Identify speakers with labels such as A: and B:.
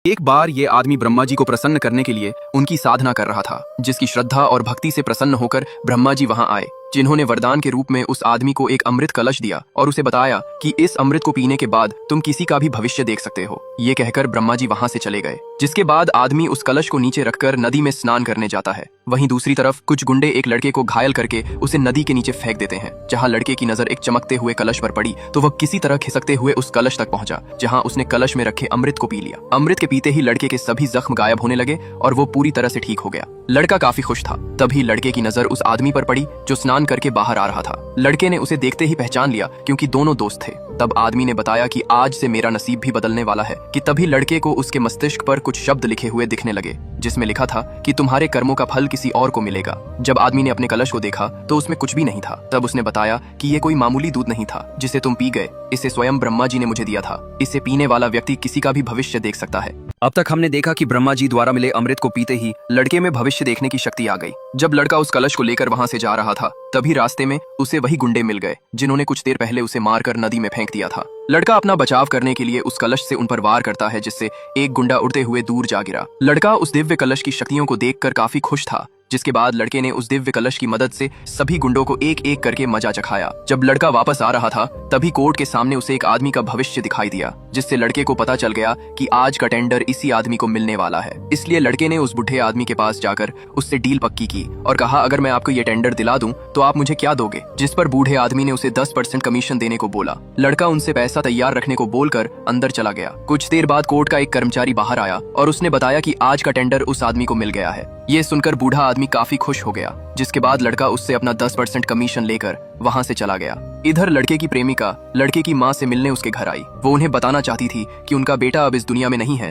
A: एक बार ये आदमी ब्रह्मा जी को प्रसन्न करने के लिए उनकी साधना कर रहा था, जिसकी श्रद्धा और भक्ति से प्रसन्न होकर ब्रह्मा जी वहां आए, जिन्होंने वरदान के रूप में उस आदमी को एक अमृत कलश दिया और उसे बताया कि इस अमृत को पीने के बाद तुम किसी का भी भविष्य देख सकते हो। ये कहकर ब्रह्मा जी वहां से चले गए, जिसके बाद आदमी उस कलश को नीचे रखकर नदी में स्नान करने जाता है। वहीं दूसरी तरफ कुछ गुंडे एक लड़के को घायल करके उसे नदी के नीचे फेंक देते हैं। जहां लड़के की नजर एक चमकते हुए कलश पर पड़ी तो वह किसी तरह खिसकते हुए उस कलश तक पहुंचा, जहां उसने कलश में रखे अमृत को पी लिया। अमृत के पीते ही लड़के के सभी जख्म गायब होने लगे और वो पूरी तरह से ठीक हो गया। लड़का काफी खुश था। तभी लड़के की नजर उस आदमी पर पड़ी जो स्नान करके बाहर आ रहा था। लड़के ने उसे देखते ही पहचान लिया, क्योंकि दोनों दोस्त थे। तब आदमी ने बताया कि आज से मेरा नसीब भी बदलने वाला है। कि तभी लड़के को उसके मस्तिष्क पर कुछ शब्द लिखे हुए दिखने लगे, जिसमें लिखा था कि तुम्हारे कर्मों का फल किसी और को मिलेगा। जब आदमी ने अपने कलश को देखा तो उसमें कुछ भी नहीं था। तब उसने बताया कि ये कोई मामूली दूध नहीं था जिसे तुम पी गए, इसे स्वयं ब्रह्मा जी ने मुझे दिया था। इसे पीने वाला व्यक्ति किसी का भी भविष्य देख सकता है। अब तक हमने देखा कि ब्रह्मा जी द्वारा मिले अमृत को पीते ही लड़के में भविष्य देखने की शक्ति आ गई। जब लड़का उस कलश को लेकर वहां से जा रहा था, तभी रास्ते में उसे वही गुंडे मिल गए जिन्होंने कुछ देर पहले उसे मारकर नदी में फेंक दिया था। लड़का अपना बचाव करने के लिए उस कलश से उन पर वार करता है, जिससे एक गुंडा उड़ते हुए दूर जा गिरा। लड़का उस दिव्य कलश की शक्तियों को देखकर काफी खुश था, जिसके बाद लड़के ने उस दिव्य कलश की मदद से सभी गुंडों को एक एक करके मजा चखाया। जब लड़का वापस आ रहा था, तभी कोर्ट के सामने उसे एक आदमी का भविष्य दिखाई दिया, जिससे लड़के को पता चल गया कि आज का टेंडर इसी आदमी को मिलने वाला है। इसलिए लड़के ने उस बुढ़े आदमी के पास जाकर उससे डील पक्की की और कहा, अगर मैं आपको ये टेंडर दिला दूं तो आप मुझे क्या दोगे? जिस पर बूढ़े आदमी ने उसे 10% कमीशन देने को बोला। लड़का उनसे पैसा तैयार रखने को बोलकर अंदर चला गया। कुछ देर बाद कोर्ट का एक कर्मचारी बाहर आया और उसने बताया कि आज का टेंडर उस आदमी को मिल गया है। ये सुनकर बूढ़ा आदमी काफी खुश हो गया, जिसके बाद लड़का उससे अपना 10% कमीशन लेकर वहां से चला गया। इधर लड़के की प्रेमिका लड़के की माँ से मिलने उसके घर आई। वो उन्हें बताना चाहती थी कि उनका बेटा अब इस दुनिया में नहीं है।